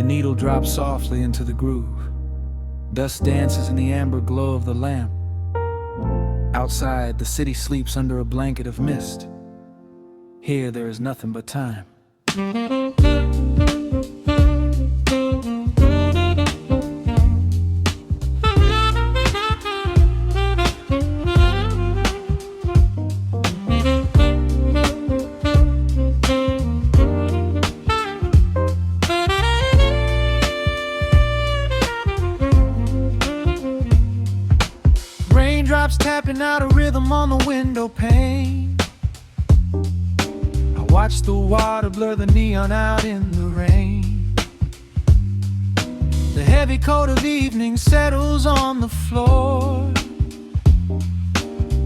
The needle drops softly into the groove. Dust dances in the amber glow of the lamp. Outside, the city sleeps under a blanket of mist. Here, there is nothing but time. Raindrops tapping out a rhythm on the window pane. I watch the water blur the neon out in the rain. The heavy coat of evening settles on the floor.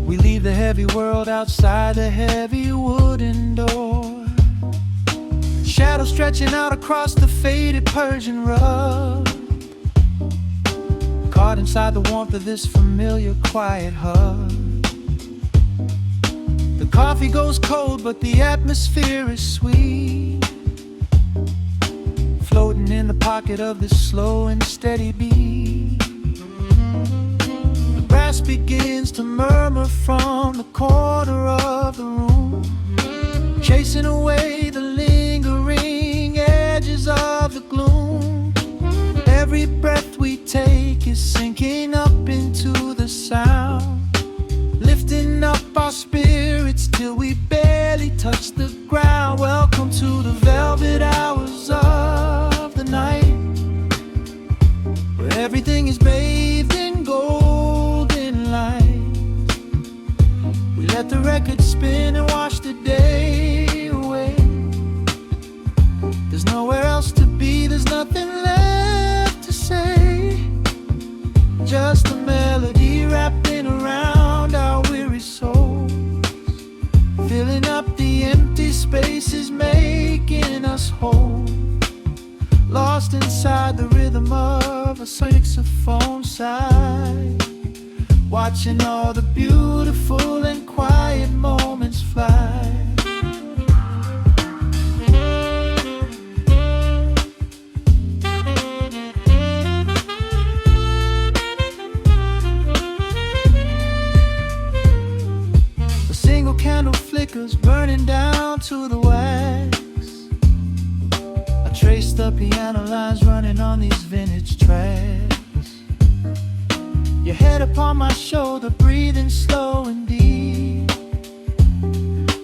We leave the heavy world outside the heavy wooden door. Shadows stretching out across the faded Persian rug. Caught inside the warmth of this familiar quiet hug. The coffee goes cold, but the atmosphere is sweet. Floating in the pocket of this slow and steady beat. The brass begins to murmur from the corner of the room, chasing away the lingering edges of the gloom. Every breath we take is sinking up into the sound, lifting up our spirits till we barely touch the ground. Welcome to the velvet hours of the night, where everything is bathed in golden light. We let the record spin and wash the day away. There's nowhere else to be, there's nothing left to say. Just a melody wrapping around our weary souls, filling up the empty spaces, making us whole. Lost inside the rhythm of a saxophone sigh, watching all the beautiful and quiet moments fly. Candle flickers burning down to the wax. I trace the piano lines running on these vintage tracks. Your head upon my shoulder, breathing slow and deep,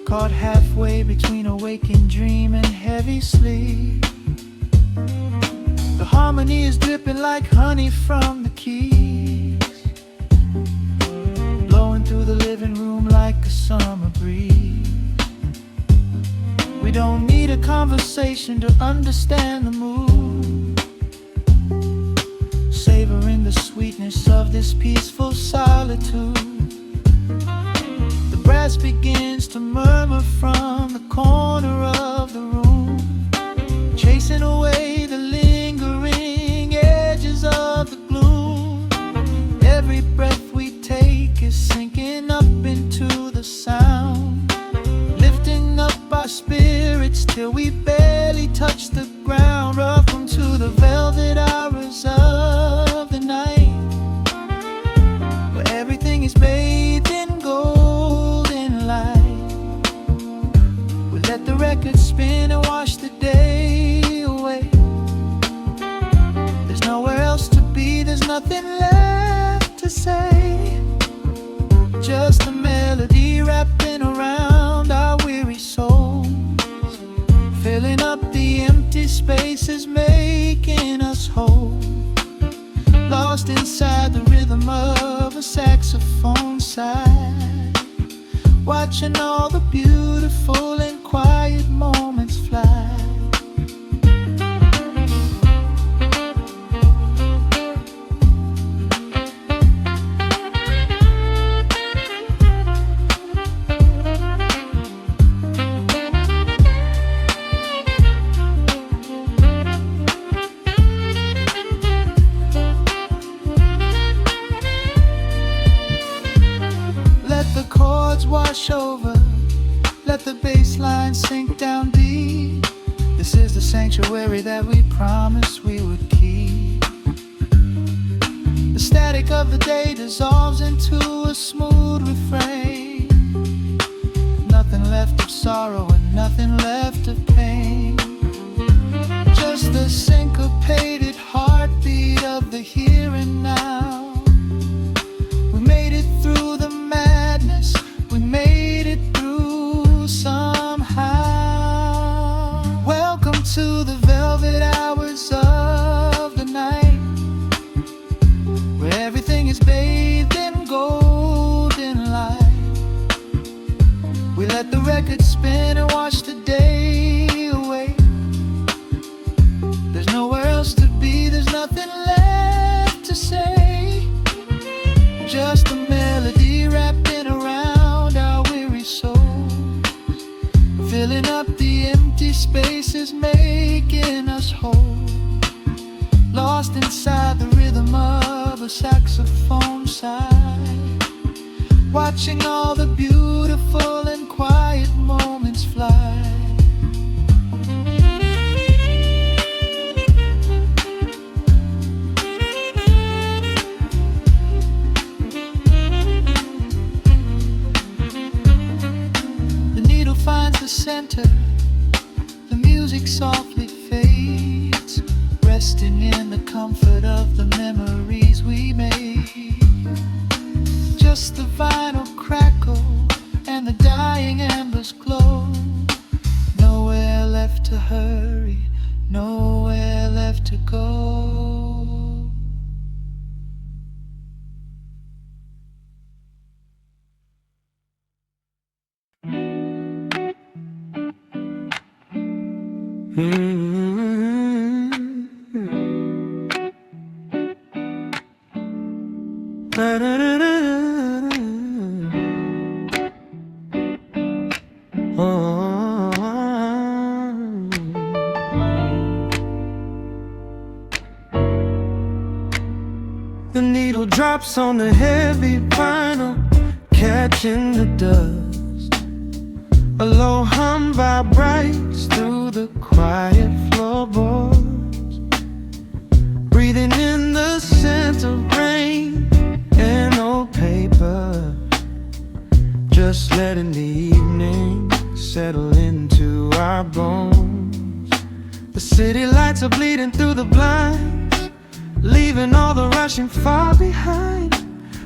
caught halfway between a waking dream and heavy sleep. The harmony is dripping like honey from the keys, blowing through the living room like a summer breeze. We don't need a conversation to understand the mood, savoring the sweetness of this peaceful solitude. The brass begins to murmur from the corner of the room, chasing away the lingering edges of the gloom. Every breath we take is sinking up into the sound, lifting up our spirits till we barely touch the ground. Welcome to the velvet hours of the night, where everything is bathed in golden light. We let the record spin and wash the day away. There's nowhere else to be, there's nothing left to say. Just a melody wrapping around our weary souls, filling up the empty spaces, making us whole. Lost inside the rhythm of a saxophone sigh, watching all the beautiful and quiet moments fly. Wash over, let the bass line sink down deep. This is the sanctuary that we promised we would keep. The static of the day dissolves into a smooth refrain. Nothing left of sorrow and nothing left of pain. Just the syncopated heartbeat of the here and now. We made it through the madness, we made it through somehow. Welcome to the velvet hours of the night, where everything is bathed in golden light. We let the record spin and watch the day away. There's nowhere else to be, there's nothing left to say. Just a melody wrapping around our weary souls, filling up the empty spaces, making us whole. Lost inside the rhythm of a saxophone sigh, watching all the beautiful and quiet moments fly. The needle finds the center, the music softly fades, resting in the comfort of the memories we made. Just the vinyl crackle and the dying embers glow. Nowhere left to hurry, nowhere left to go. The needle drops on the heavy vinyl, catching the dust. A low hum vibrates through the quiet floorboards, breathing in the scent of rain and old paper. Just letting the evening settle into our bones. The city lights are bleeding through the blinds, leaving all the rushing far behind.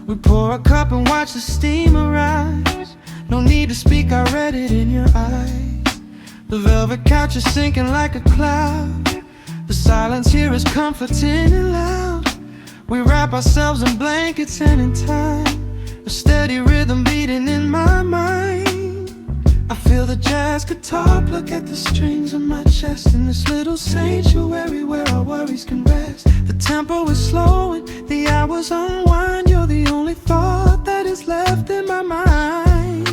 We pour a cup and watch the steam arise. No need to speak, I read it in your eyes. The velvet couch is sinking like a cloud. The silence here is comforting and loud. We wrap ourselves in blankets and in time, a steady rhythm beating in my mind. I feel the jazz guitar pluck at the strings of my chest, in this little sanctuary where our worries can rest. The tempo is slowing, the hours unwind. You're the only thought that is left in my mind.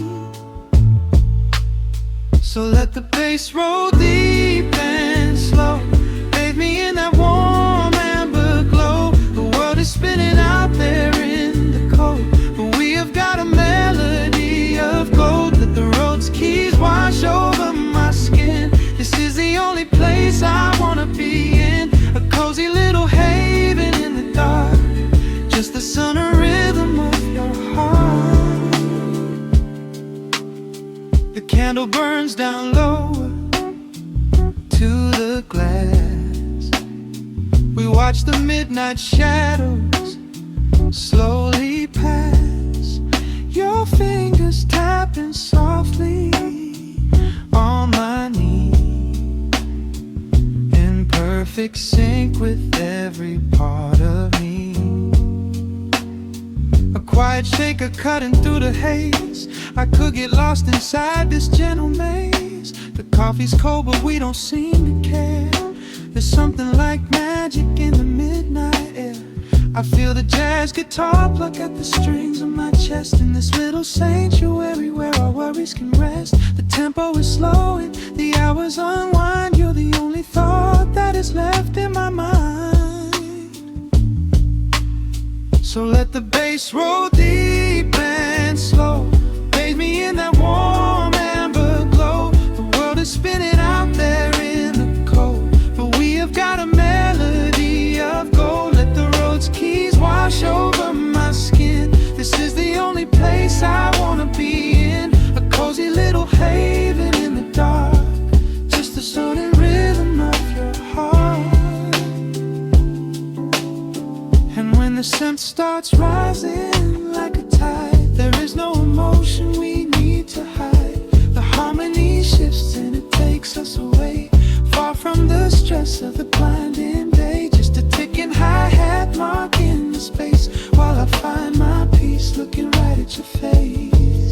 So let the bass roll deep and slow, bathe me in that warm amber glow. The world is spinning out there in the cold, but we have got a melody of gold. Let the road's keys wash over my skin. This is the only place I wanna be in, a cozy little haven in the dark, just the sun and rhythm of your heart. The candle burns down lower to the glass. We watch the midnight shadows slowly pass. Your fingers tapping softly on my knee, in perfect sync with every part of me. A quiet shaker cutting through the haze. I could get lost inside this gentle maze. The coffee's cold but we don't seem to care. There's something like magic in the midnight air. I feel the jazz guitar pluck at the strings of my chest, in this little sanctuary where our worries can rest. The tempo is slowing, the hours unwind. You're the only thought that is left in my mind. So let the bass roll deep and slow, bathe me in that warm amber glow. The world is spinning out there in the starts rising like a tide. There is no emotion we need to hide. The harmony shifts and it takes us away, far from the stress of the blinding day. Just a ticking hi-hat marking the space, while I find my peace looking right at your face.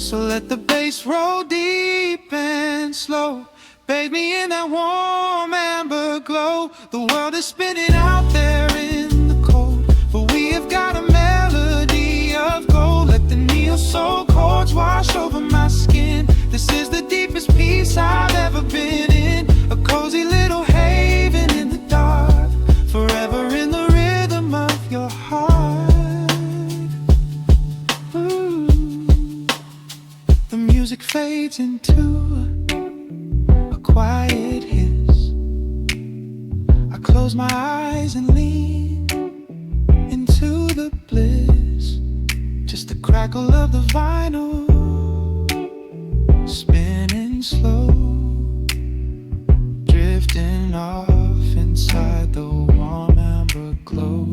So let the bass roll deep and slow, bathe me in that warm amber glow. The world is spinning out there in the cold, but we have got a melody of gold. Let the neo-soul chords wash over my skin. This is the deepest peace I've ever been in, a cozy little haven in the dark, forever in the rhythm of your heart. Ooh. The music fades into a quiet hiss. I close my eyes and lean into the bliss. Just the crackle of the vinyl spinning slow, drifting off inside the warm amber glow.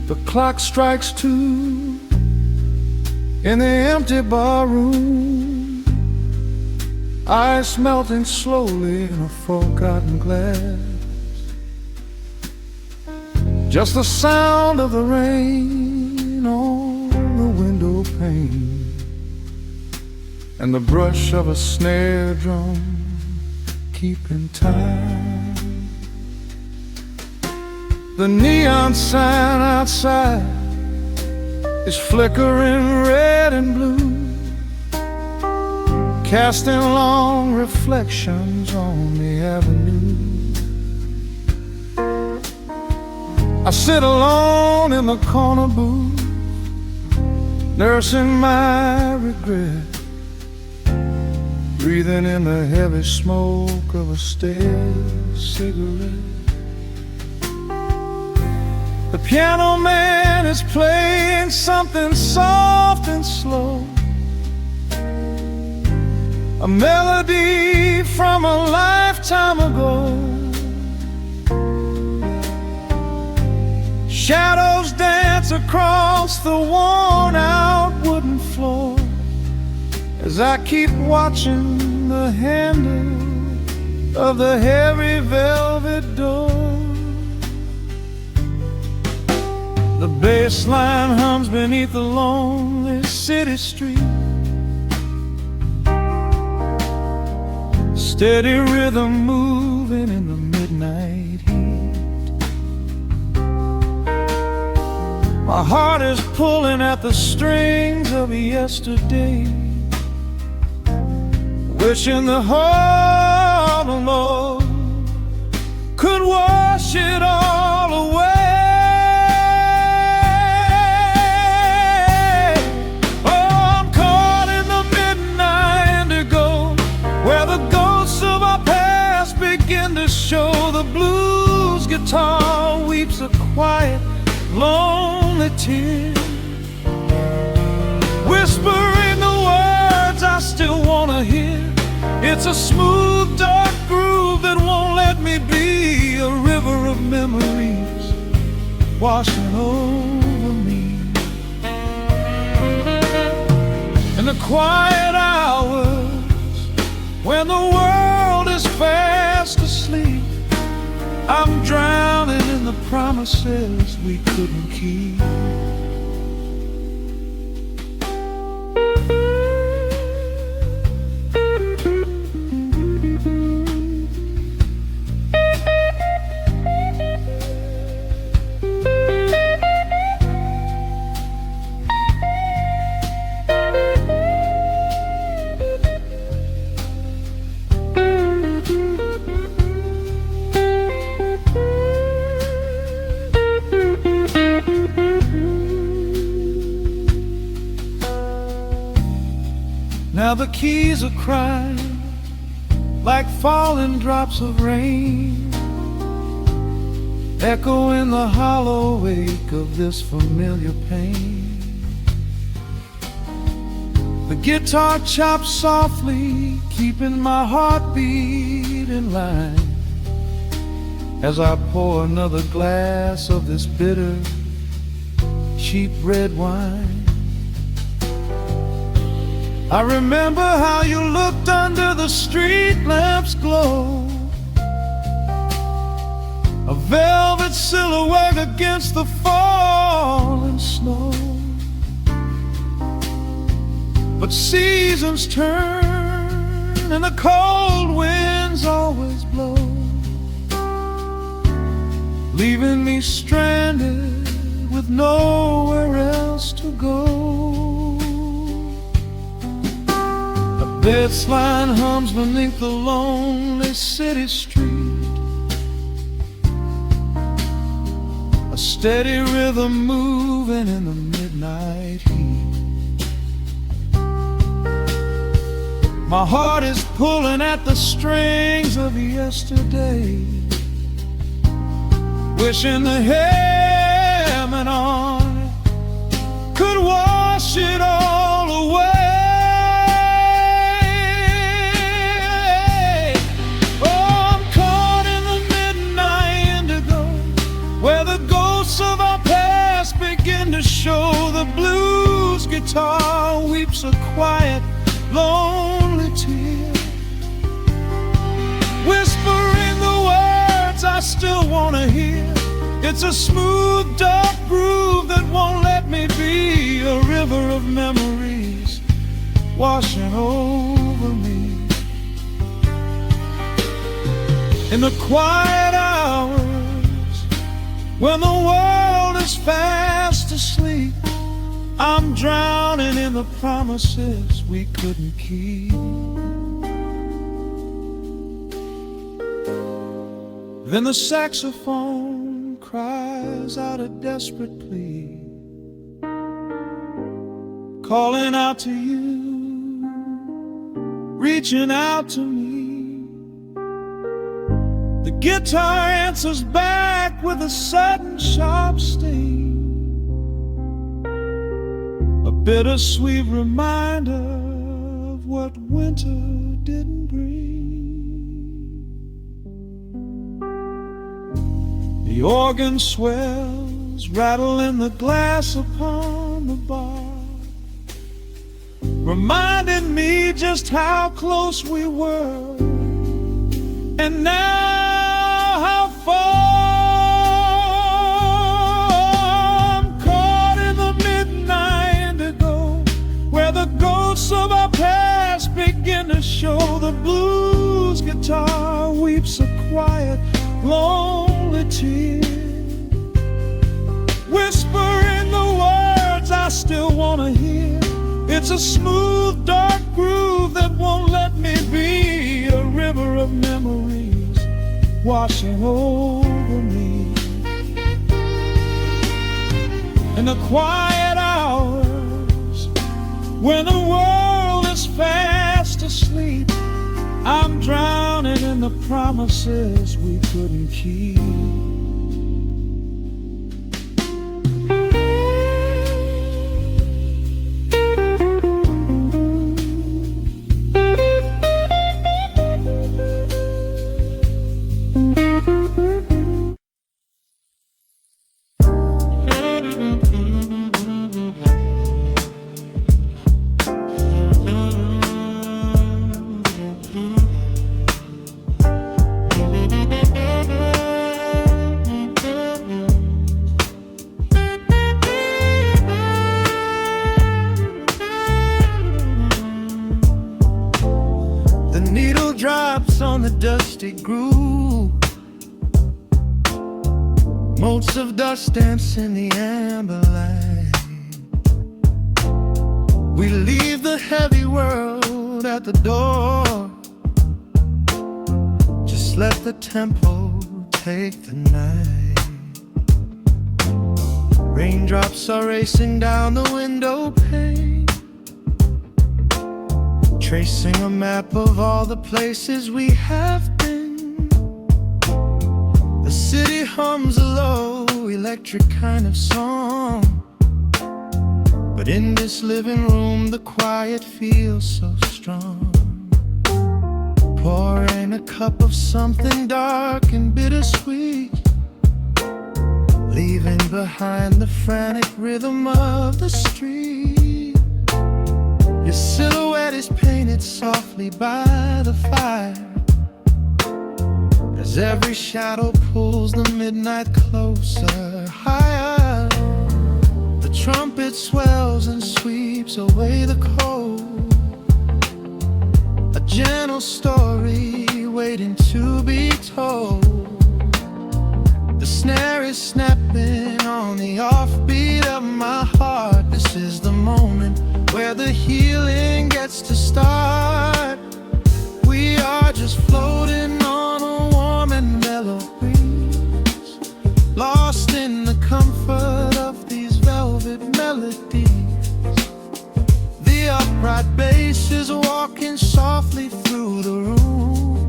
The clock strikes 2 in the empty bar room, ice melting slowly in a forgotten glass. Just the sound of the rain on the window pane, and the brush of a snare drum keeping time. The neon sign outside is flickering red and blue, casting long reflections on the avenue. I sit alone in the corner booth, nursing my regret, breathing in the heavy smoke of a stale cigarette. The piano man is playing something soft and slow, a melody from a lifetime ago. Shadows dance across the worn-out wooden floor as I keep watching the handle of the heavy velvet door. The bass line hums beneath the lonely city street, steady rhythm moving in the midnight heat. My heart is pulling at the strings of yesterday, wishing the heart alone could wash it all away. Show the blues guitar weeps a quiet, lonely tear, whispering the words I still wanna hear. It's a smooth, dark groove that won't let me be, a river of memories washing over me. In the quiet hours when the world is fast asleep, I'm drowning in the promises we couldn't keep. Now the keys are crying like falling drops of rain, echo in the hollow wake of this familiar pain. The guitar chops softly, keeping my heartbeat in line, as I pour another glass of this bitter, cheap red wine. I remember how you looked under the street lamp's glow, a velvet silhouette against the falling snow. But seasons turn and the cold winds always blow, leaving me stranded with nowhere else to go. A bass line hums beneath the lonely city street, a steady rhythm moving in the midnight heat. My heart is pulling at the strings of yesterday, wishing the helmet on it could wash it all away. Oh, I'm caught in the midnight indigo, where the ghosts of our past begin to show. The blues guitar weeps a quiet, lonely tear, whispering the words I still want to hear. It's a smooth, dark groove that won't let me be, a river of memories washing over me. In the quiet hours, when the world is fast asleep, I'm drowning in the promises we couldn't keep. Then the saxophone cries out a desperate plea, calling out to you, reaching out to me. The guitar answers back with a sudden sharp sting, a bittersweet reminder of what winter didn't bring. The organ swells, rattling the glass upon the bar, reminding me just how close we were, and now how far. I'm caught in the midnight indigo, where the ghosts of our past begin to show. The blues guitar weeps a quiet, lonely tear, whispering the words I still want to hear. It's a smooth, dark groove that won't let me be, a river of memories washing over me. In the quiet hours, when the world is fast asleep, I'm drowning in the promises we couldn't keep. Drops on the dusty groove, motes of dust dance in the amber light. We leave the heavy world at the door, just let the tempo take the night. Raindrops are racing down the window pane, tracing a map of all the places we have been. The city hums a low, electric kind of song, but in this living room the quiet feels so strong. Pouring a cup of something dark and bittersweet, leaving behind the frantic rhythm of the street. Your silhouette is painted softly by the fire, as every shadow pulls the midnight closer, higher. The trumpet swells and sweeps away the cold, a gentle story waiting to be told. The snare is snapping on the offbeat of my heart. This is the moment where the healing gets to start. We are just floating on a warm and mellow breeze, lost in the comfort of these velvet melodies. The upright bass is walking softly through the room,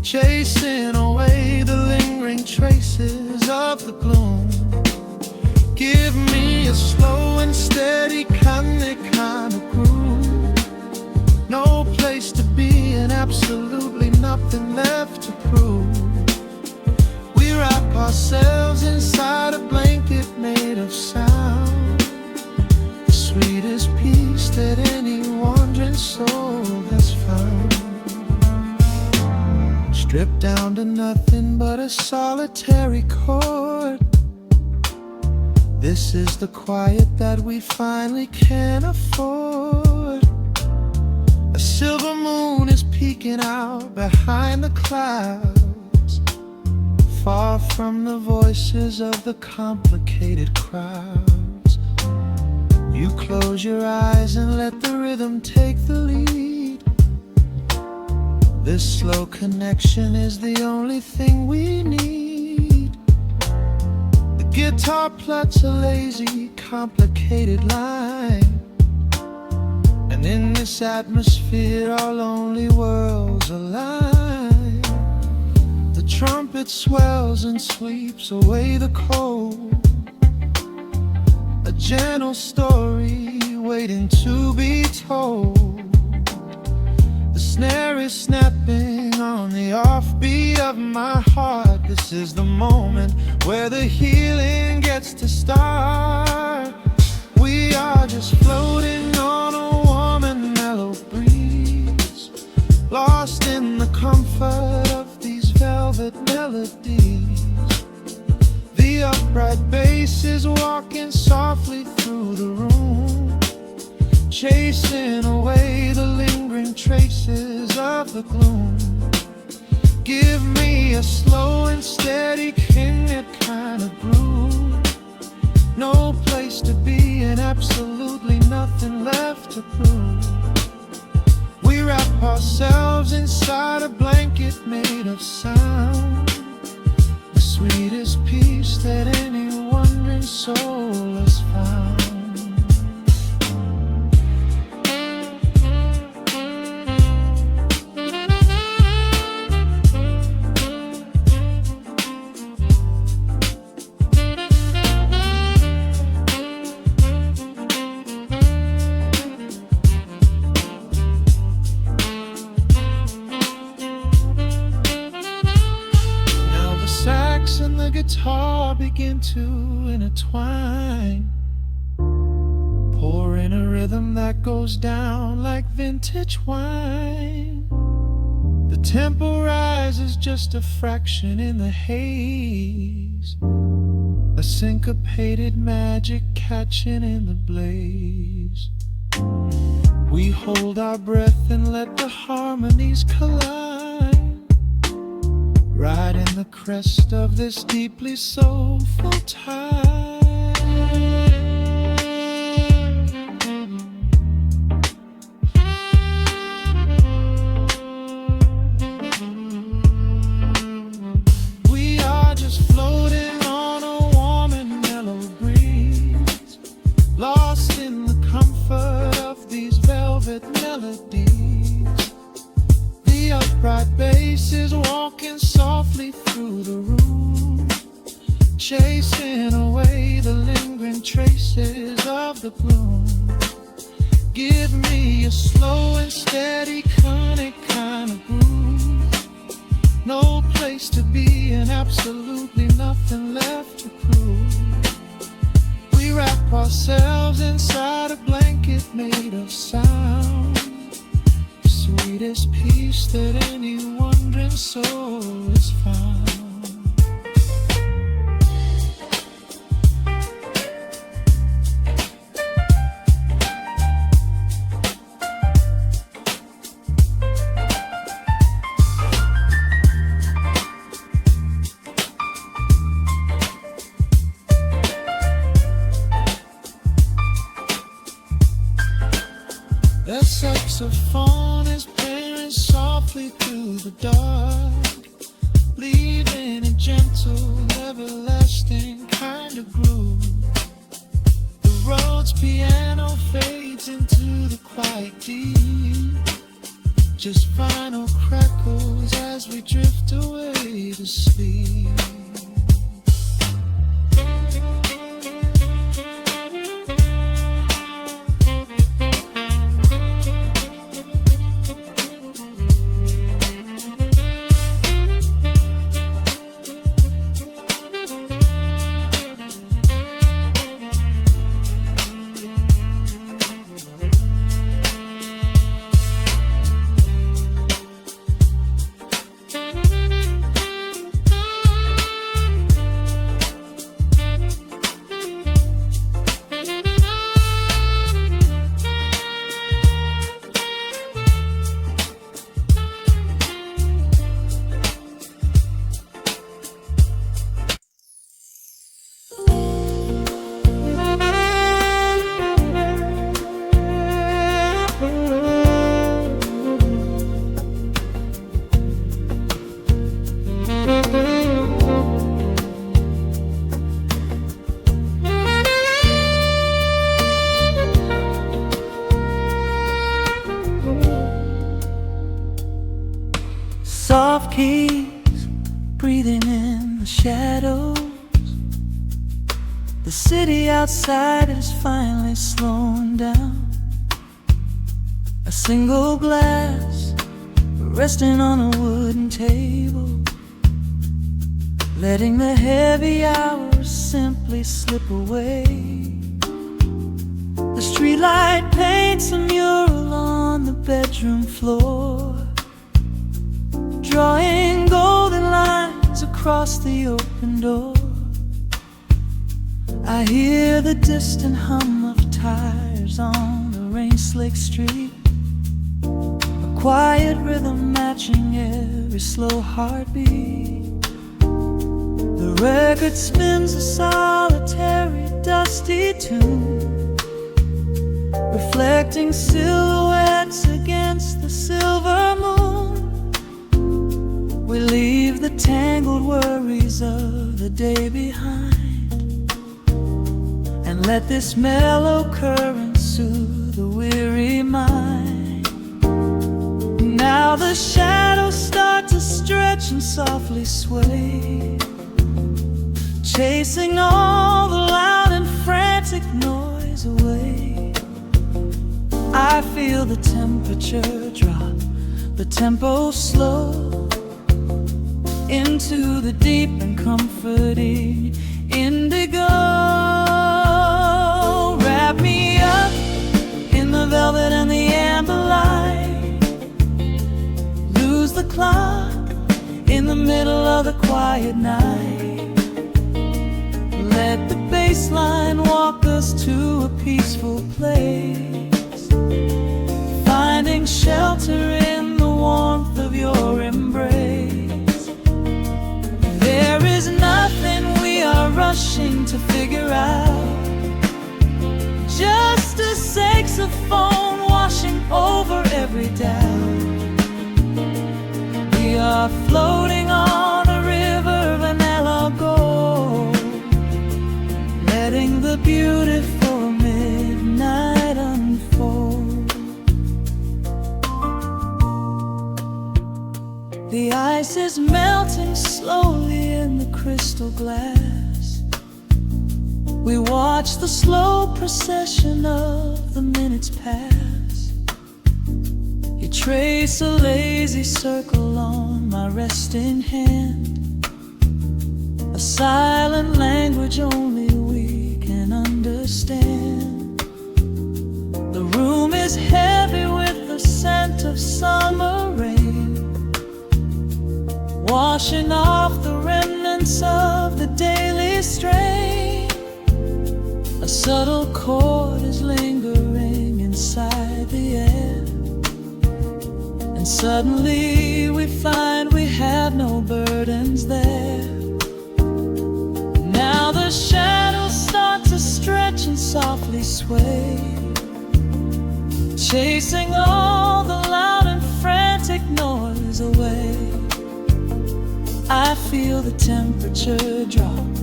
chasing away the lingering traces of the gloom. Give me a slow and steady kind of groove, no place to be and absolutely nothing left to prove. We wrap ourselves inside a blanket made of sound, the sweetest peace that any wandering soul has found. Stripped down to nothing but a solitary chord, this is the quiet that we finally can afford. A silver moon is peeking out behind the clouds, far from the voices of the complicated crowds. You close your eyes and let the rhythm take the lead. This slow connection is the only thing we need. The guitar plucks a lazy, complicated line, and in this atmosphere our lonely worlds align. The trumpet swells and sweeps away the cold, a gentle story waiting to be told. The snare is snapping on the offbeat of my heart. This is the moment where the healing gets to start. We are just floating on a warm and mellow breeze, lost in the comfort of these velvet melodies. The upright bass is walking softly through the room, chasing away the lingering traces of the gloom. Give me a slow and steady kind of groove, no place to be and absolutely nothing left to prove. We wrap ourselves inside a blanket made of sound, the sweetest peace that any wandering soul has found. And the guitar begin to intertwine, pouring a rhythm that goes down like vintage wine. The tempo rises just a fraction in the haze, a syncopated magic catching in the blaze. We hold our breath and let the harmonies collide, right in the crest of this deeply soulful tide. We are just floating on a warm and mellow breeze, lost in the comfort of these velvet melodies. the gloom. Give me a slow and steady conic kind of groove. No place to be and absolutely nothing left to prove. We wrap ourselves inside a blanket made of sound, the sweetest peace that any wandering soul has found. The saxophone is playing softly through the dark, leaving a gentle, everlasting kind of groove. The road's piano fades into the quiet deep, just final crackles as we drift away to sleep. Soft keys breathing in the shadows. The city outside is finally slowing down. A single glass resting on a wooden table, letting the heavy hours simply slip away. The streetlight paints a mural on the bedroom floor, drawing golden lines across the open door. I hear the distant hum of tires on the rain-slicked street, a quiet rhythm matching every slow heartbeat. The record spins a solitary, dusty tune, reflecting silhouettes against the silver moon. We leave the tangled worries of the day behind, and let this mellow current soothe the weary mind. Now the shadows start to stretch and softly sway, chasing all the loud and frantic noise away. I feel the temperature drop, the tempo slow, into the deep and comforting indigo. Wrap me up in the velvet and the amber light, lose the clock in the middle of the quiet night. Let the bass line walk us to a peaceful place, finding shelter in the warmth of your embrace. There is nothing we are rushing to figure out, just a saxophone washing over every doubt. We are floating on a river vanilla gold, letting the beautiful midnight unfold. The ice is melting slowly in the crystal glass, We watch the slow procession of the minutes pass. You trace a lazy circle on my resting hand, a silent language only we can understand. The room is heavy with the scent of summer rain, washing off the remnants of the daily strain. A subtle chord is lingering inside the air, and suddenly we find we have no burdens there. Now the shadows start to stretch and softly sway, chasing all the loud and frantic noise away. I feel the temperature drop,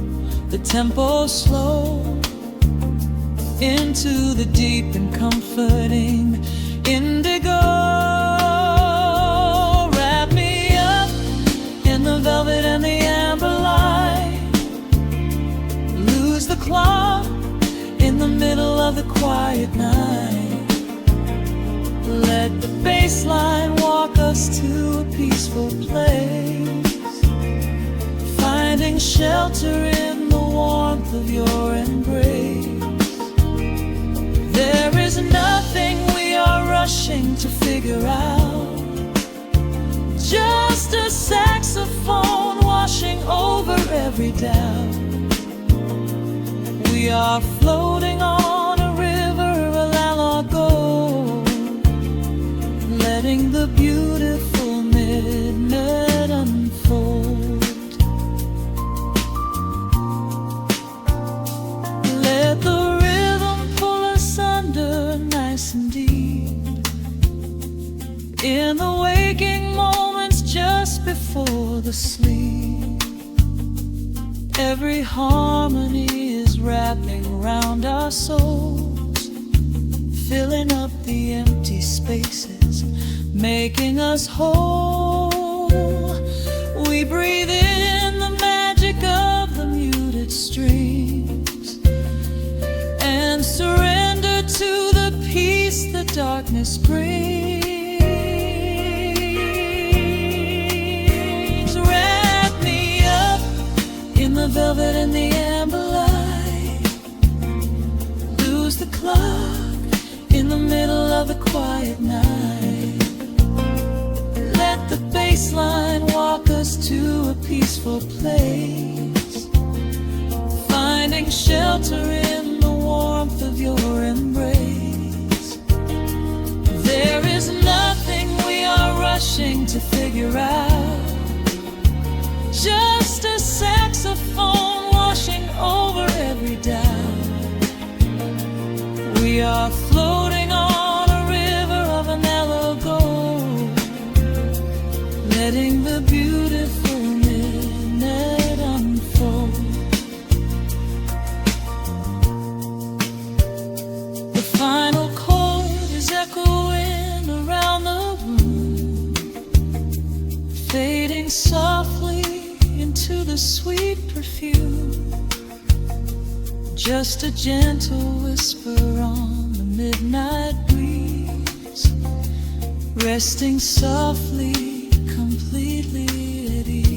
the tempo slow, into the deep and comforting indigo. Wrap me up in the velvet and the amber light, lose the clock in the middle of the quiet night. Let the bass line walk us to a peaceful place, finding shelter in the warmth of your embrace. There is nothing we are rushing to figure out, just a saxophone washing over every doubt. We are floating on a river, a lago, letting the beautiful midnight unfold. Let the nice and deep in the waking moments just before the sleep. Every harmony is wrapping around our souls, filling up the empty spaces, making us whole. We breathe in the magic of the muted strings and surrender to the peace the darkness brings. Wrap me up in the velvet and the amber light, lose the clock in the middle of the quiet night. Let the bass line walk us to a peaceful place, finding shelter in the warmth of your embrace. There is nothing we are rushing to figure out, just a saxophone washing over every doubt. We are floating on a river of vanilla gold, letting the beautiful midnight unfold. The final chord is echoing around the room, fading softly into the sweet perfume. Just a gentle whisper on the midnight breeze, resting softly, completely at ease.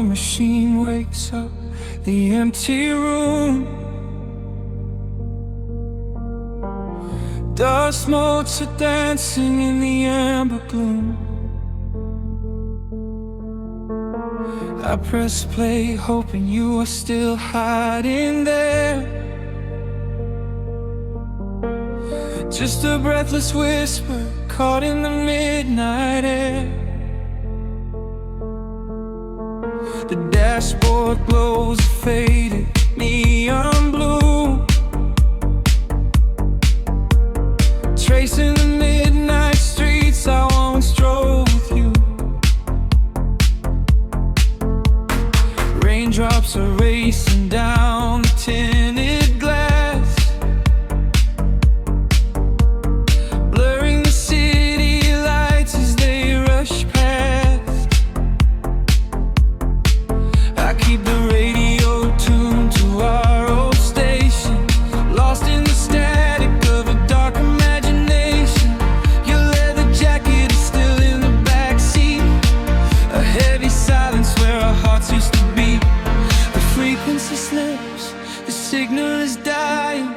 machine wakes up the empty room. Dust motes are dancing in the amber gloom. I press play, hoping you are still hiding there. Just a breathless whisper caught in the midnight air. The dashboard glows a faded neon blue, tracing the midnight streets I once drove with you. Raindrops are racing down the tinted glass, blurring the city lights as they rush past. I keep the radio tuned to our old station, lost in the static of a dark imagination. Your leather jacket is still in the backseat, a heavy silence where our hearts used to beat. The frequency slips, the signal is dying.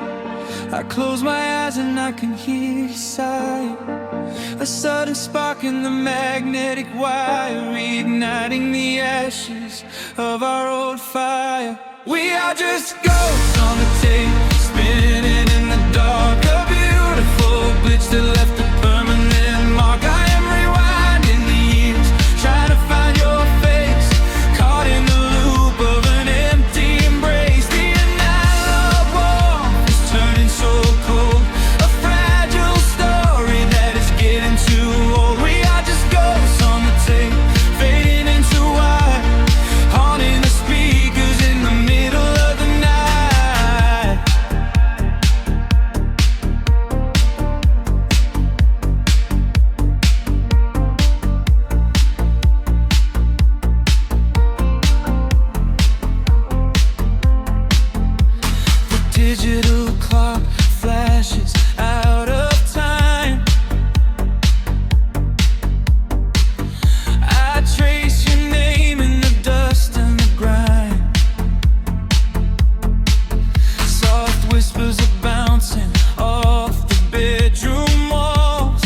I close my eyes and I can hear you sighing. A sudden spark in the magnetic wire, reigniting the ashes of our old fire. We are just ghosts on the tape, spinning in the dark. A beautiful glitch that left a permanent mark. I am rewinding the years, trying to find your face, caught in the loop of an empty embrace. The analog warmth is turning so cold, a fragile story that is getting too old. We are just ghosts on the tape, fading into white, haunting the speakers in the middle of the night. The digital clock flashes out of time. I trace your name in the dust and the grime. Soft whispers are bouncing off the bedroom walls,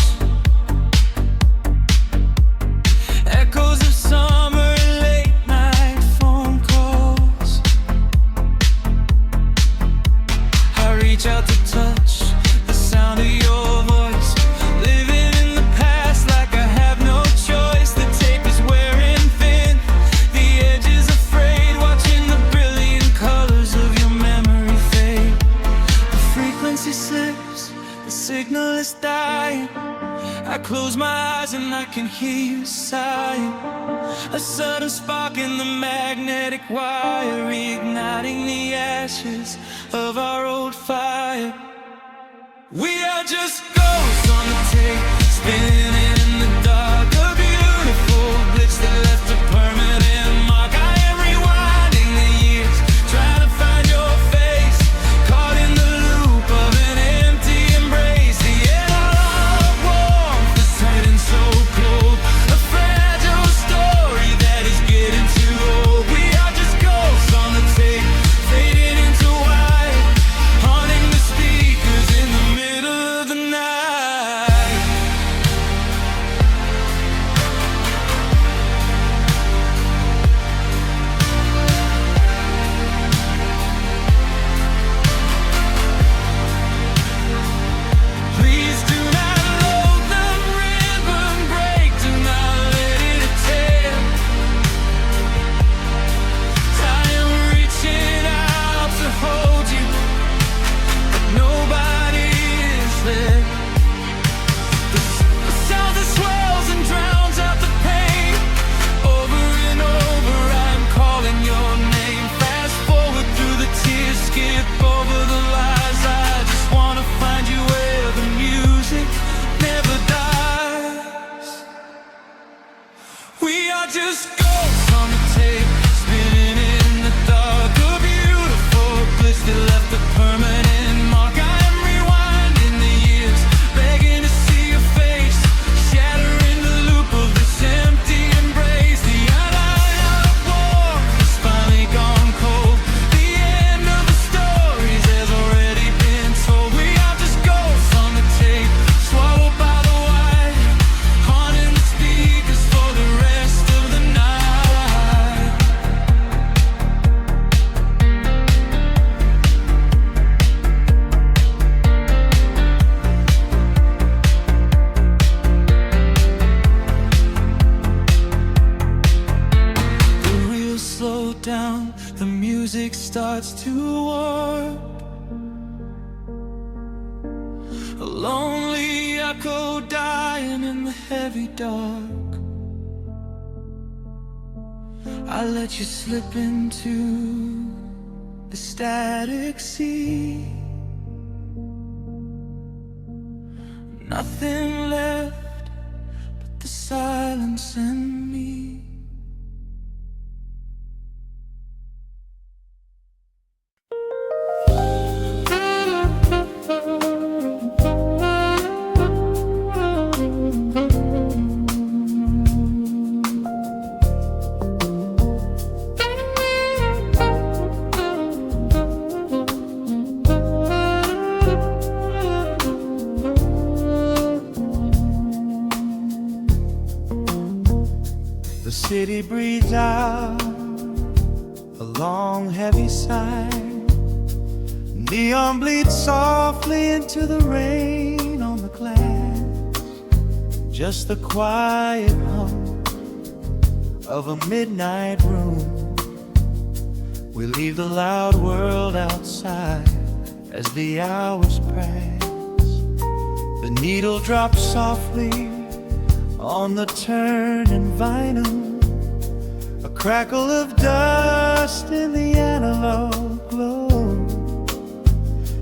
echoes of summer and late night phone calls. I reach out to touch the sound of your voice, living in the past like I have no choice. The tape is wearing thin, the edge is afraid, watching the brilliant colors of your memory fade. The frequency slips, the signal is dying. I close my eyes and I can hear you sighing. A sudden spark in the magnetic wire, reigniting the ashes of our old fire. We are just ghosts on the tape, spinning in the dark. A beautiful glitch that left a permanent mark. I am rewinding the years, trying to find your face, caught in the loop of an empty embrace. The analog warmth is turning so cold, a fragile story that is getting too old. We are just ghosts on the tape, fading into white, haunting the speakers in the middle of the night. music starts to warp, a lonely echo dying in the heavy dark. I let you slip into the static sea. Nothing left but the silence and me. The city breathes out a long heavy sigh. Neon bleeds softly into the rain on the glass. Just the quiet hum of a midnight room. We leave the loud world outside as the hours pass. The needle drops softly on the turning vinyl, a crackle of dust in the analog glow.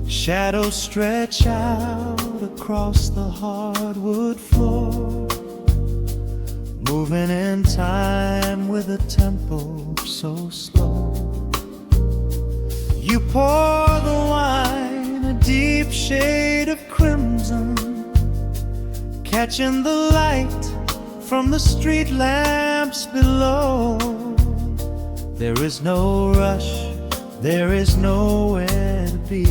Shadows stretch out across the hardwood floor, moving in time with a tempo so slow. You pour the wine, a deep shade of crimson, catching the light from the street lamps below. There is no rush, there is nowhere to be,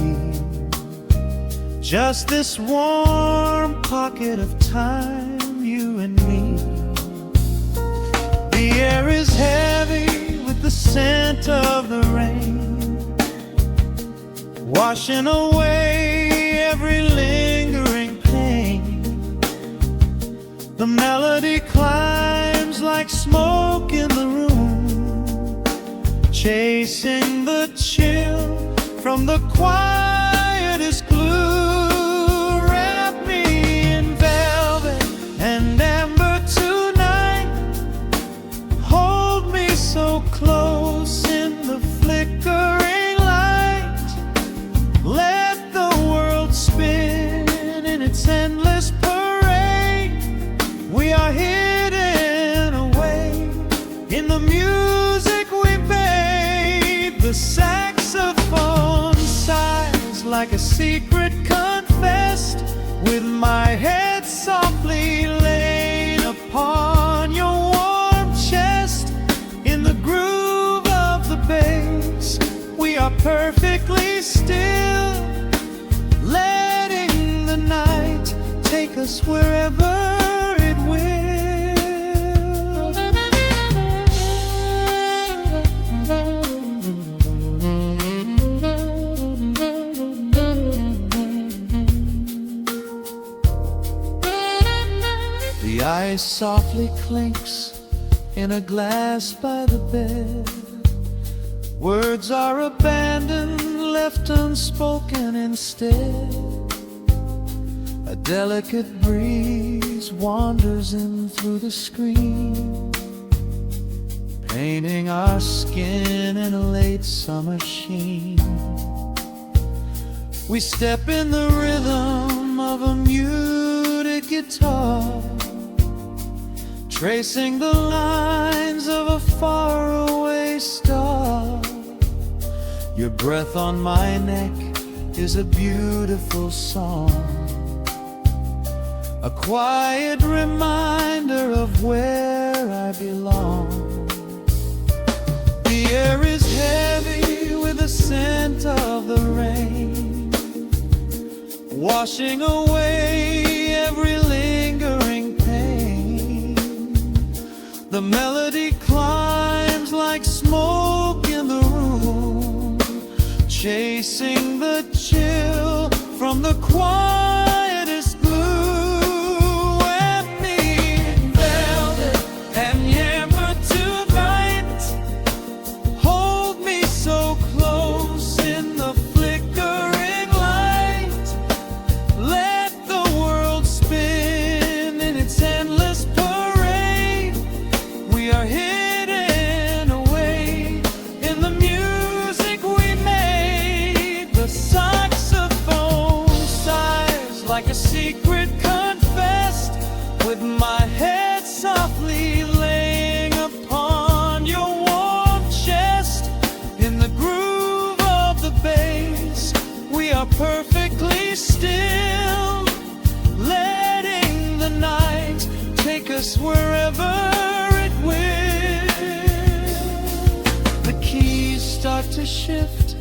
just this warm pocket of time, you and me. The air is heavy with the scent of the rain, washing away every lingering pain. The melody climbs like smoke in the room, chasing the chill from the quietest glue. Wrap me in velvet and amber tonight, hold me so close in the flickering light. Let the world spin in its endless parade. We are hidden away in the music we made. The saxophone sighs like a secret confessed, with my head softly laid upon your warm chest. In the groove of the bass, we are perfectly still, letting the night take us wherever it will. The ice softly clinks in a glass by the bed. Words are abandoned, left unspoken instead. A delicate breeze wanders in through the screen, painting our skin in a late summer sheen. We step in the rhythm of a muted guitar, tracing the lines of a faraway star. Your breath on my neck is a beautiful song, a quiet reminder of where I belong. The air is heavy with the scent of the rain, washing away every lingering pain. The melody climbs like smoke in the room, chasing the chill from the quietest glue. Wrap me in velvet and amber tonight, hold me so close like a secret confessed, with my head softly laying upon your warm chest. In the groove of the bass, we are perfectly still, letting the night take us wherever it will. The keys start to shift,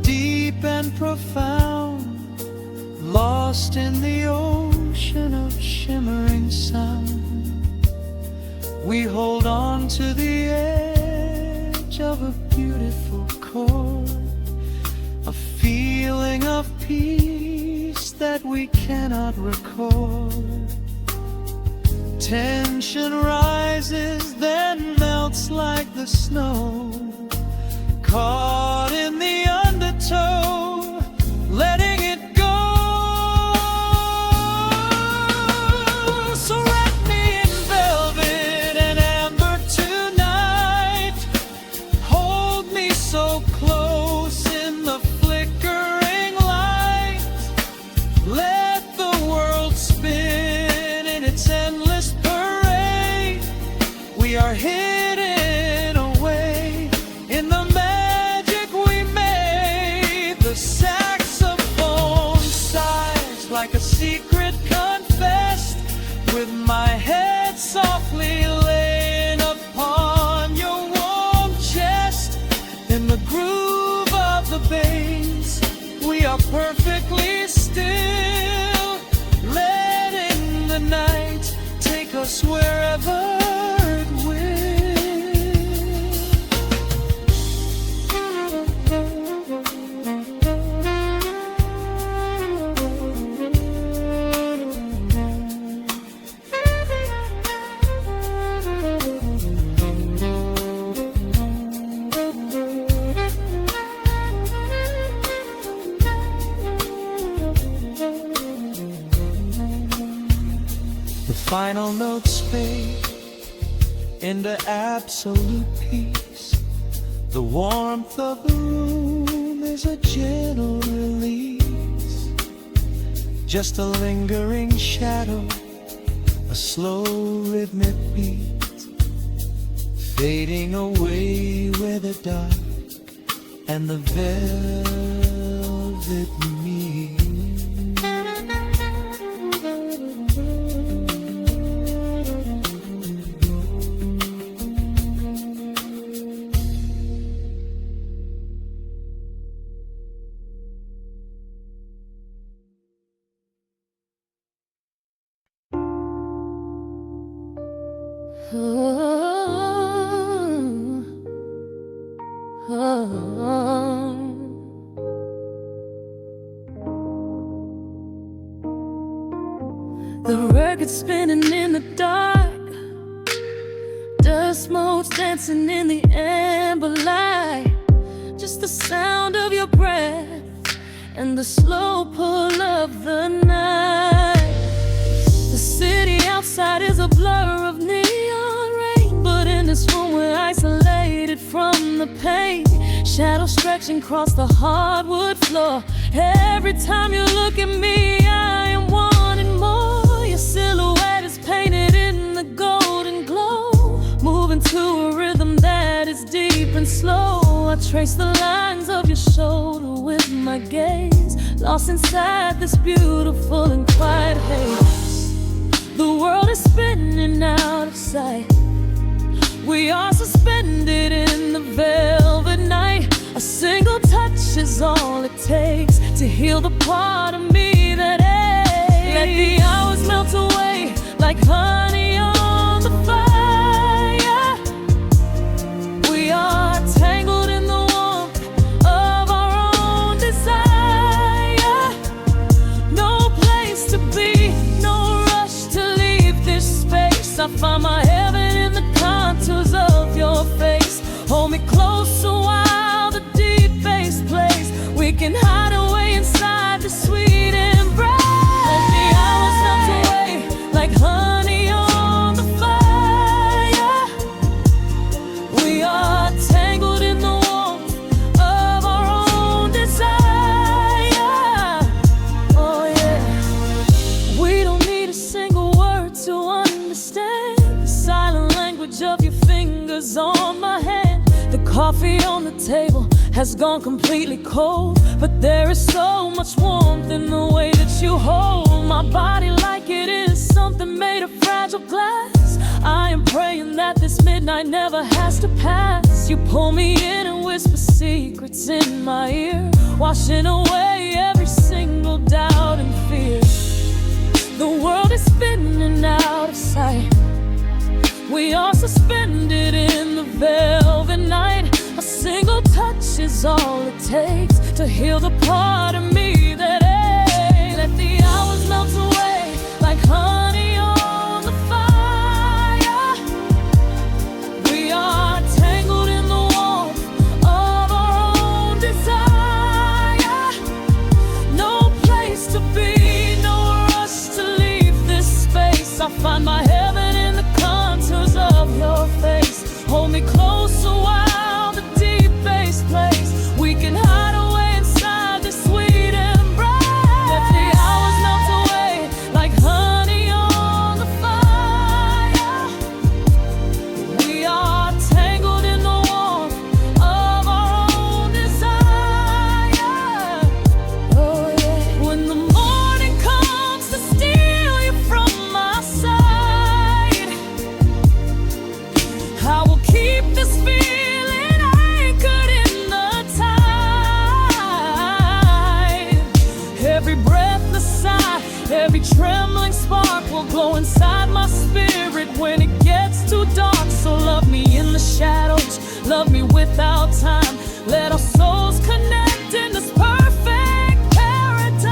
deep and profound, lost in the ocean of shimmering sound. We hold on to the edge of a beautiful chord, a feeling of peace that we cannot record. Tension rises, then melts like the snow, caught in the undertow, letting it go. So wrap me in velvet and amber tonight, hold me so close in the flickering light, let the world spin in its endless parade. We are hidden away in the magic we made. The saxophone sighs like a secret confessed, with my head softly laying upon your warm chest. In the groove of the bass, we are perfectly still, letting the night take us wherever it will. The final notes fade into absolute peace. The warmth of the room is a gentle release, just a lingering shadow, a slow rhythmic beat, fading away with the dark and the velvet meat. The record's spinning in the dark, dust motes dancing in the amber light. Just the sound of your breath and the slow pull of the night. The city outside is a blur of neon rain, but in this room we're isolated from the pain. Shadows stretching across the hardwood floor. Every time you look at me, I am wanting more. Your silhouette is painted in the golden glow, moving to a rhythm that is deep and slow. I trace the lines of your shoulder with my gaze, lost inside this beautiful and quiet haze. The world is spinning out of sight. We are suspended in the velvet night. A single touch is all it takes to heal the part of me that aches. Let the hours melt away like honey on the fire. We are tangled in the warmth of our own desire. No place to be, no rush to leave this space. I find my heaven in the contours of your face. Hold me closer while the deep bass plays. We can hide away inside the sweet embrace. Let the hours melt away like honey on the fire. We are tangled in the warmth of our own desire. Oh yeah. coffee on the table has gone completely cold, but there is so much warmth in the way that you hold my body like it is something made of fragile glass. I am praying that this midnight never has to pass. You pull me in and whisper secrets in my ear, washing away every single doubt and fear. The world is spinning out of sight. We are suspended in the velvet night. A single touch is all it takes to heal the part of me that aches. Let the hours melt away like honey on the fire. We are tangled in the warmth of our own desire. No place to be, no rush to leave this space. I find my heaven in the contours of your face. Hold me closer while the deep bass plays. We can hide away inside this sweet embrace. Let the hours melt away like honey on the fire. We are tangled in the warmth of our own desire. Oh yeah. When the morning comes to steal you from my side, I will keep this feeling anchored in the tide. Every breathless sigh, every trembling spark will glow inside my spirit when it gets too dark. So love me in the shadows, love me without time. Let our souls connect in this perfect paradise.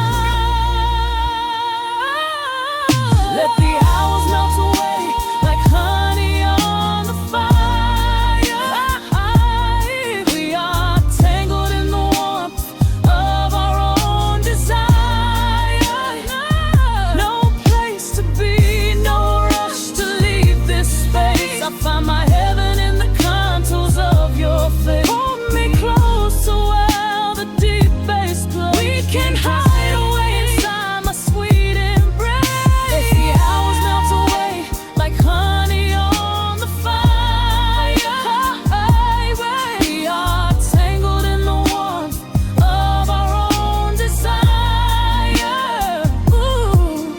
Let the hours melt away like honey on the fire. We are tangled in the warmth of our own desire. No place to be, no rush to leave this space. I find my heaven in the contours of your face. Hold me closer while the deep bass plays. We can hide away inside my sweet embrace. Let the hours melt away like honey on the fire. We are tangled in the warmth of our own desire. Ooh,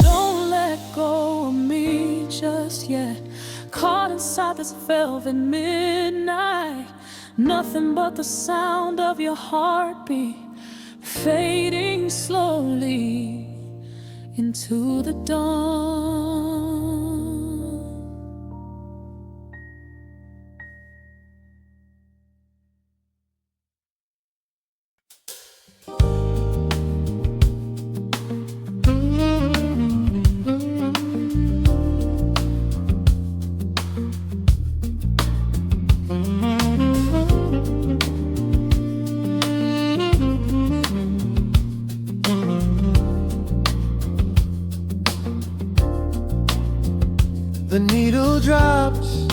don't let go of me just yet. Caught inside this velvet midnight. Nothing but the sound of your heartbeat fading slowly into the dawn. The needle drops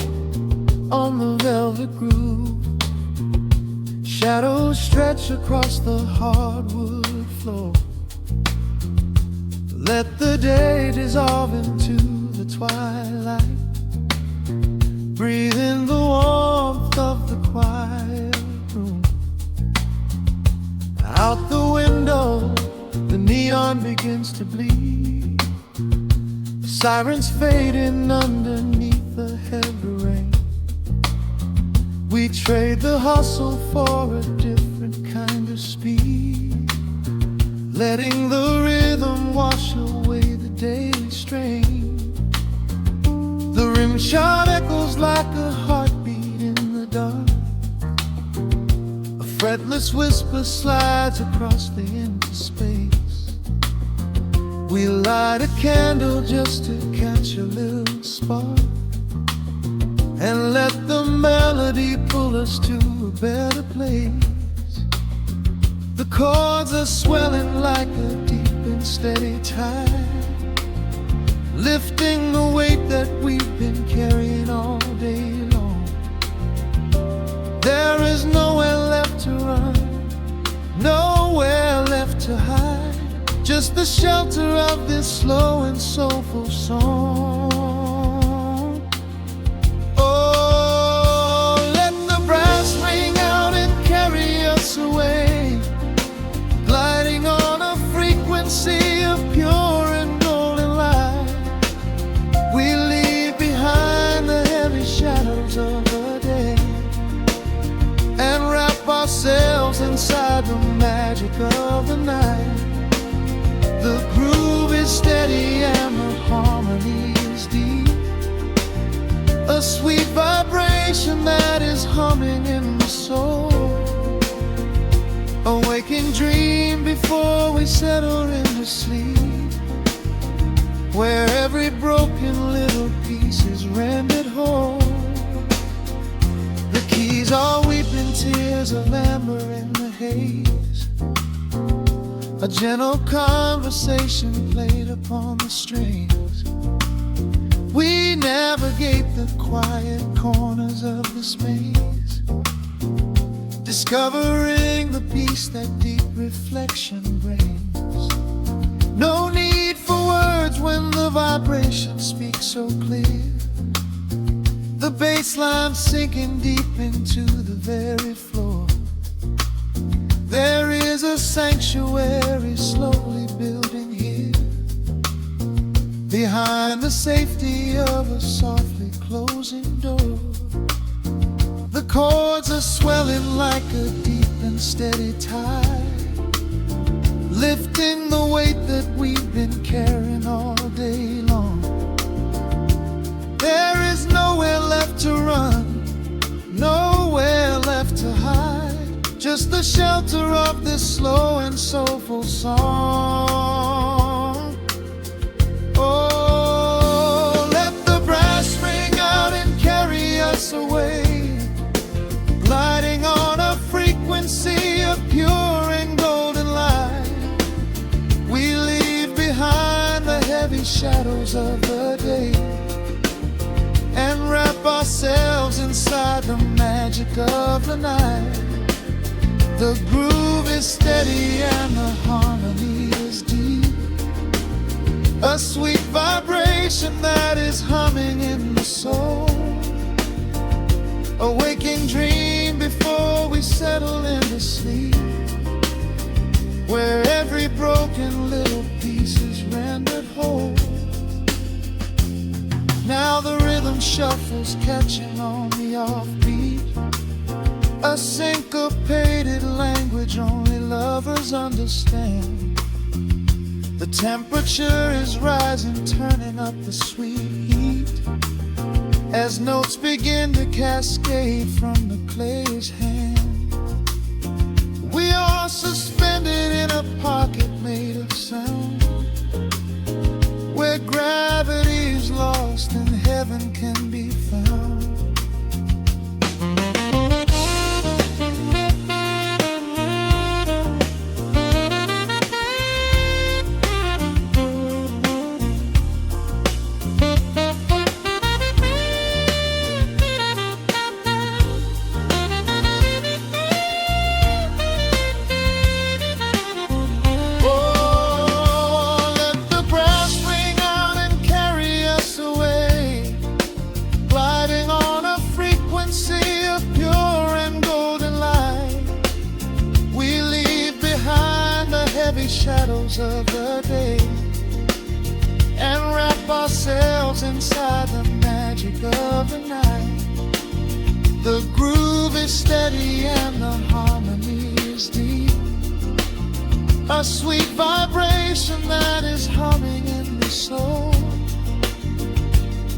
on the velvet groove. Shadows stretch across the hardwood floor. Let the day dissolve into the twilight. Breathe in the warmth of the quiet room. Out the window, the neon begins to bleed. Sirens fading underneath the heavy rain. We trade the hustle for a different kind of speed, letting the rhythm wash away the daily strain. The rim shot echoes like a heartbeat in the dark. A fretless whisper slides across the empty space. We light a candle just to catch a little spark, and let the melody pull us to a better place. The chords are swelling like a deep and steady tide, lifting the weight that we've been carrying all day long. There is nowhere left to run, nowhere left to hide. Just the shelter of this slow and soulful song. Oh, let the brass magic of the night. The groove is steady and the harmony is deep. A sweet vibration that is humming in the soul. A waking dream before we settle into sleep, where every broken little piece is rendered whole. The keys are weeping tears of amber in the haze. A gentle conversation played upon the strings. We navigate the quiet corners of this maze, discovering the peace that deep reflection brings. No need for words when the vibration speaks so clear. The bass line sinking deep into the very floor. There is a sanctuary slowly building here, behind the safety of a softly closing door. The chords are swelling like a deep and steady tide, lifting the weight that we've been carrying all day long. There is nowhere left to run, nowhere left to hide, just the shelter of this slow and soulful song. Oh, let the brass ring out and carry us away, gliding on a frequency of pure and golden light. We leave behind the heavy shadows of the day and wrap ourselves inside the magic of the night. The groove is steady and the harmony is deep. A sweet vibration that is humming in the soul. A waking dream before we settle into sleep, where every broken little piece is rendered whole. Now the rhythm shuffles, catching on the offbeat, a syncopated language only lovers understand. The temperature is rising, turning up the sweet heat, as notes begin to cascade from the clay's hand. We are suspended in a pocket made of sound, where gravity is lost and heaven can be found. Shadows of the day and wrap ourselves inside the magic of the night. The groove is steady and the harmony is deep. A sweet vibration that is humming in the soul.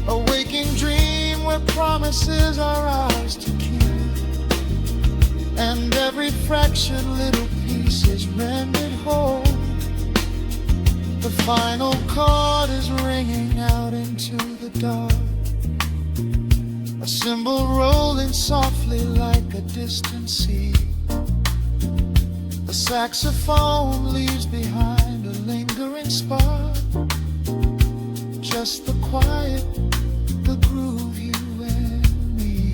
A waking dream where promises are ours to keep, and every fractured little piece is rendered whole. The final chord is ringing out into the dark, a cymbal rolling softly like a distant sea. The saxophone leaves behind a lingering spark, just the quiet, the groove, you and me.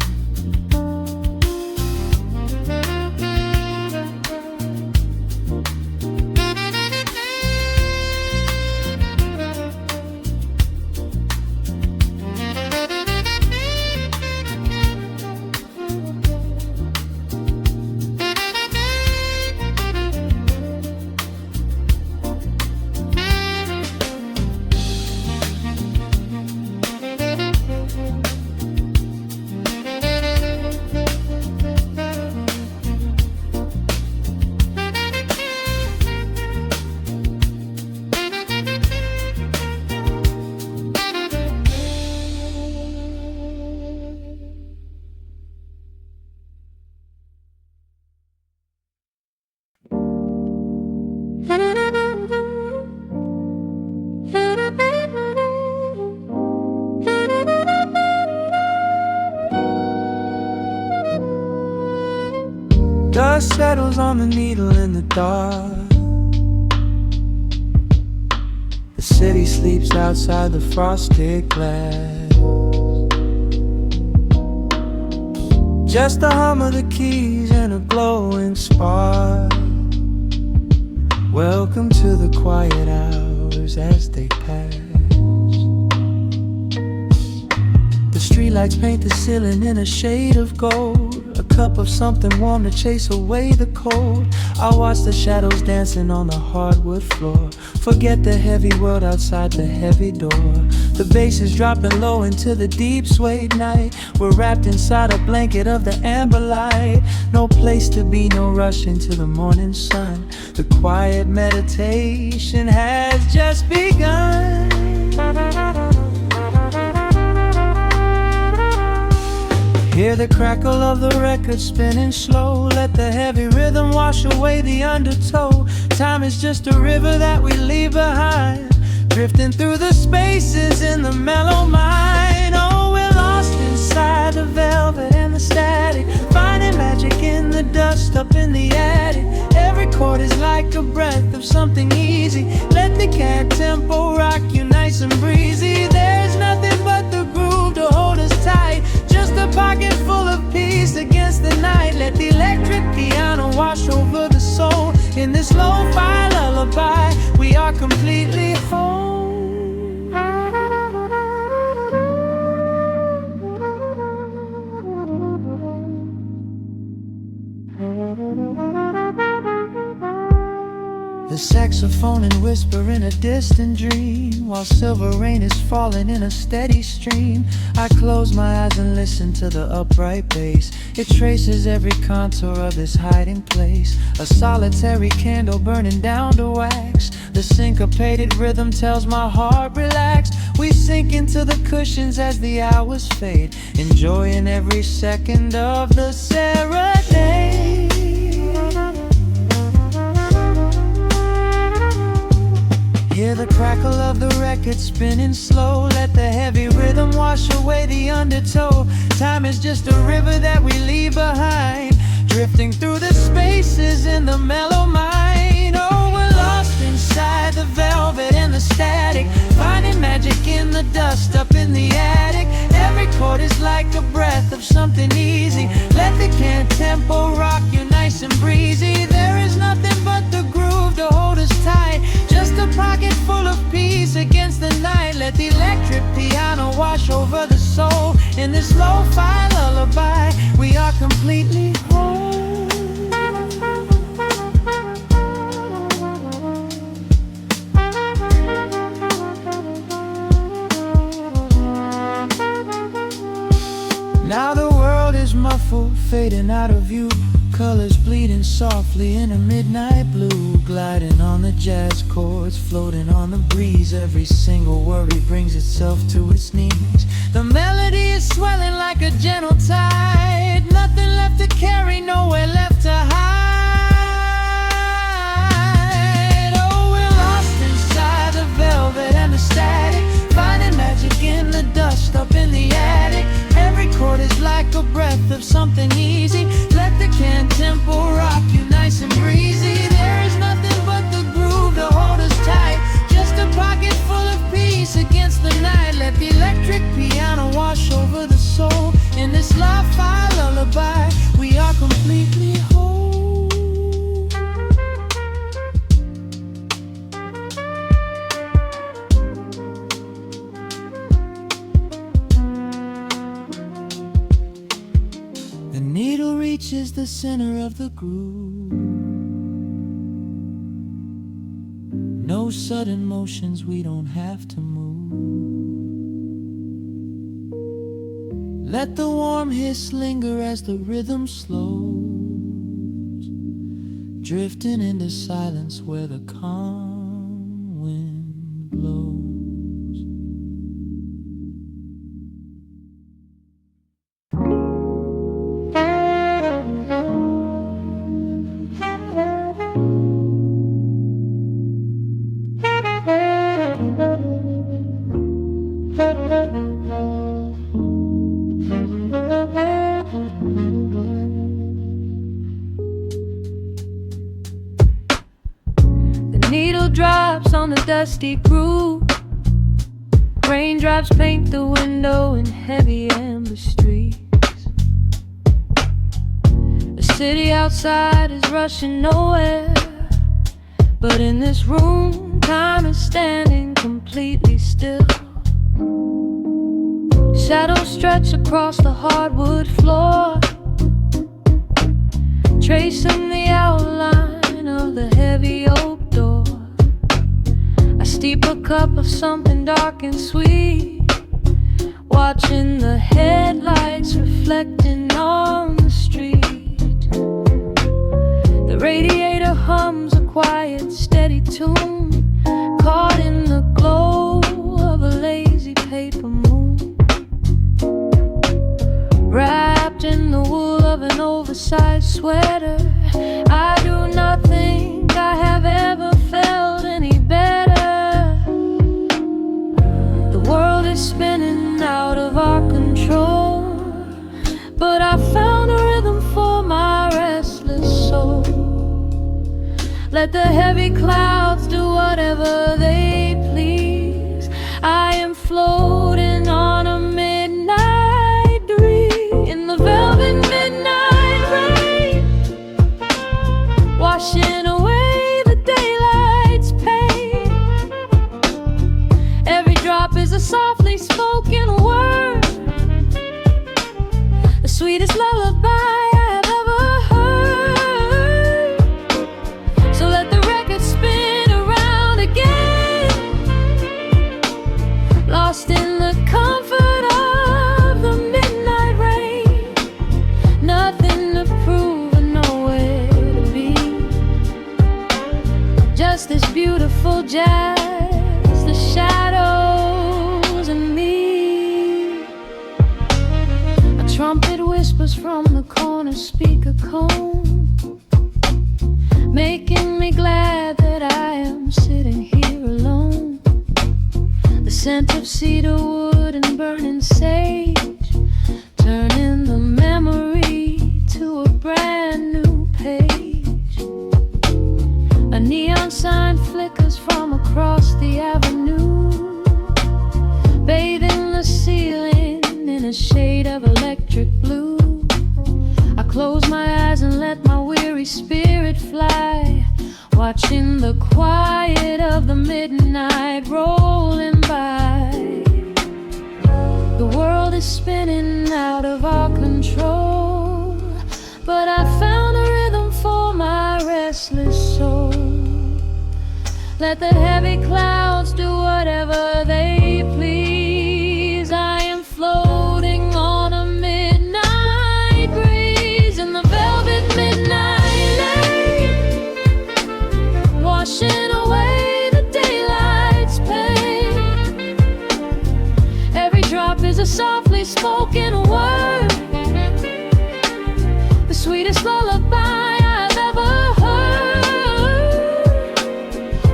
dust settles on the needle in the dark. The city sleeps outside the frosted glass. Just the hum of the keys and a glowing spark. Welcome to the quiet hours as they pass. The streetlights paint the ceiling in a shade of gold. A cup of something warm to chase away the cold. I watch the shadows dancing on the hardwood floor. Forget the heavy world outside the heavy door. The bass is dropping low into the deep swayed night. We're wrapped inside a blanket of the amber light. No place to be, no rush into the morning sun. The quiet meditation has just begun. Hear the crackle of the record spinning slow. Let the heavy rhythm wash away the undertow. Time is just a river that we leave behind, drifting through the spaces in the mellow mind. Oh, we're lost inside the velvet and the static, finding magic in the dust up in the attic. Every chord is like a breath of something easy. Let the cat tempo rock you nice and breezy. There's nothing but the groove to hold us tight. Just a pocket full of peace against the night. Let the electric piano wash over the soul. In this lo-fi lullaby, we are completely whole. The saxophone and whisper in a distant dream, while silver rain is falling in a steady stream. I close my eyes and listen to the upright bass. It traces every contour of this hiding place. A solitary candle burning down to wax. The syncopated rhythm tells my heart relax. We sink into the cushions as the hours fade, enjoying every second of the serenade. Hear the crackle of the record spinning slow. Let the heavy rhythm wash away the undertow. Time is just a river that we leave behind, drifting through the spaces in the mellow mind. Oh, we're lost inside the velvet and the static, finding magic in the dust up in the attic. Every chord is like a breath of something easy. Let the can tempo rock you nice and breezy. There is nothing but the groove to hold us tight. Just a pocket full of peace against the night. Let the electric piano wash over the soul. In this lo-fi lullaby, we are completely whole. Now the world is muffled, fading out of view. Colors bleeding softly in a midnight blue, gliding on the jazz chords, floating on the breeze. Every single worry brings itself to its knees. The melody is swelling like a gentle tide. Nothing left to carry, nowhere left to hide. Oh, we're lost inside the velvet and the static, finding magic in the dust up in the attic. Every chord is like a breath of something easy. Let the can tempo rock you nice and breezy. There is nothing but the groove to hold us tight. Just a pocket full of peace against the night. Let the electric piano wash over the soul. In this lo-fi lullaby, we are completely whole. The needle reaches the center of the groove. No sudden motions, we don't have to move. Let the warm hiss linger as the rhythm slows, drifting into silence where the calm wind blows. needle drops on the dusty groove. Raindrops paint the window in heavy amber streets. The city outside is rushing nowhere, but in this room, time is standing completely still. Shadows stretch across the hardwood floor, tracing the outline of the heavy oak door. I steep a cup of something dark and sweet, watching the headlights reflecting on the street. The radiator hums a quiet, steady tune, caught in the glow of a lazy paper moon. Wrapped in the wool of an oversized sweater, I do not think I have ever felt any better. The world is spinning out of our control, but I found a rhythm for my restless soul. Let the heavy clouds do whatever they please. I am floating on a midnight breeze in the velvet midnight rain, washing away the daylight's pain. Every drop is a softly spoken word, the sweetest lullaby I have ever heard. So let the record spin around again, lost in the comfort of the midnight rain. Nothing to prove and nowhere to be, just this beautiful jazz, the shadows and me. A trumpet whispers from the corner speaker cone, making me glad that I am sitting here alone. The scent of cedar wood and burning sage, turning the memory to a brand new page. A neon sign flickers from across the avenue, bathing the ceiling in a shade of electric blue. I close my eyes and let my weary spirit fly, watching the quiet of the midnight rolling by. The world is spinning out of our control, but I found a rhythm for my restless soul. Let the heavy clouds do whatever they please. I am floating on a midnight breeze in the velvet midnight lane, washing away the daylight's pain. Every drop is a softly spoken word, the sweetest lullaby I've ever heard.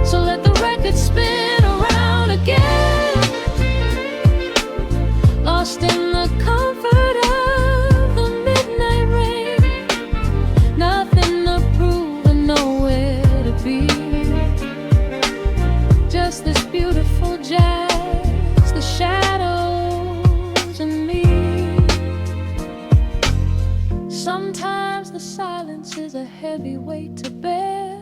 So let the record spin around again, lost in the comfort of the midnight rain. Nothing to prove and nowhere to be, just this beautiful jazz, the shadows and me. Sometimes the silence is a heavy weight to bear,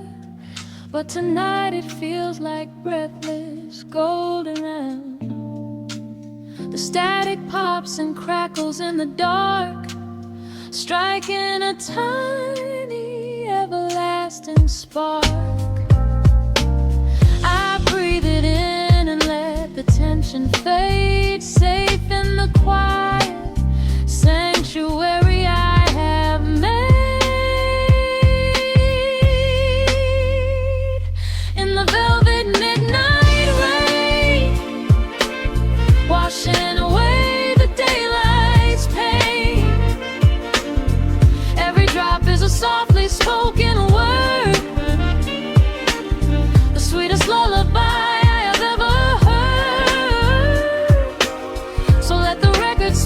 but tonight it feels like breathless golden round. The static pops and crackles in the dark, striking a tiny everlasting spark. I breathe it in and let the tension fade, safe in the quiet sanctuary I have made. In the velvet midnight rain, washing away the daylight's pain. Every drop is a softly spoken word, the sweetest lullaby I have ever heard. So let the record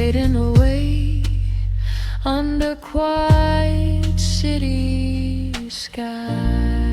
fading away under quiet city sky.